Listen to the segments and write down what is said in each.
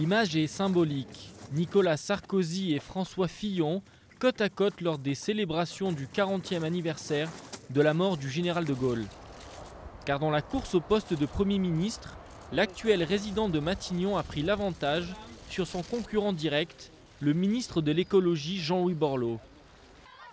L'image est symbolique. Nicolas Sarkozy et François Fillon, côte à côte lors des célébrations du 40e anniversaire de la mort du général de Gaulle. Car dans la course au poste de Premier ministre, l'actuel résident de Matignon a pris l'avantage sur son concurrent direct, le ministre de l'écologie Jean-Louis Borloo.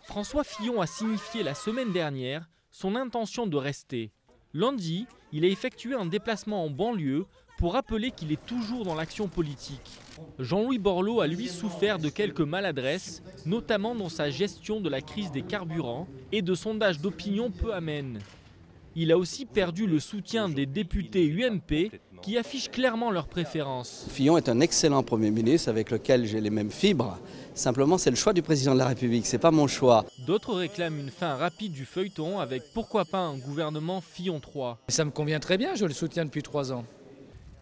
François Fillon a signifié la semaine dernière son intention de rester. Lundi, il a effectué un déplacement en banlieue pour rappeler qu'il est toujours dans l'action politique. Jean-Louis Borloo a lui souffert de quelques maladresses, notamment dans sa gestion de la crise des carburants et de sondages d'opinion peu amènes. Il a aussi perdu le soutien des députés UMP qui affichent clairement leurs préférences. Fillon est un excellent Premier ministre avec lequel j'ai les mêmes fibres. Simplement, c'est le choix du président de la République, c'est pas mon choix. D'autres réclament une fin rapide du feuilleton avec pourquoi pas un gouvernement Fillon 3. Ça me convient très bien, je le soutiens depuis 3 ans.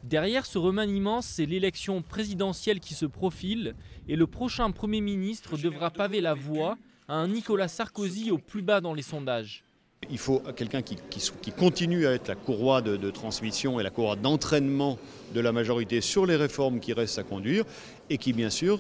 Derrière ce remaniement, c'est l'élection présidentielle qui se profile et le prochain Premier ministre devra paver la voie à un Nicolas Sarkozy au plus bas dans les sondages. Il faut quelqu'un qui continue à être la courroie de transmission et la courroie d'entraînement de la majorité sur les réformes qui restent à conduire et qui, bien sûr,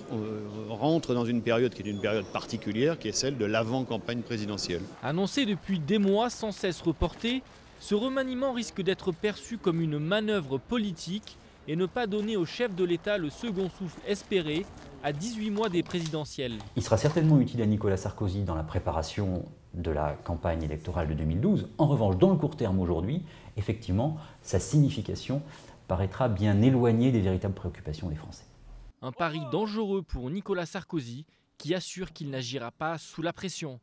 rentre dans une période qui est une période particulière, qui est celle de l'avant-campagne présidentielle. Annoncé depuis des mois, sans cesse reporté, ce remaniement risque d'être perçu comme une manœuvre politique et ne pas donner au chef de l'État le second souffle espéré à 18 mois des présidentielles. Il sera certainement utile à Nicolas Sarkozy dans la préparation de la campagne électorale de 2012. En revanche, dans le court terme aujourd'hui, effectivement, sa signification paraîtra bien éloignée des véritables préoccupations des Français. Un pari dangereux pour Nicolas Sarkozy qui assure qu'il n'agira pas sous la pression.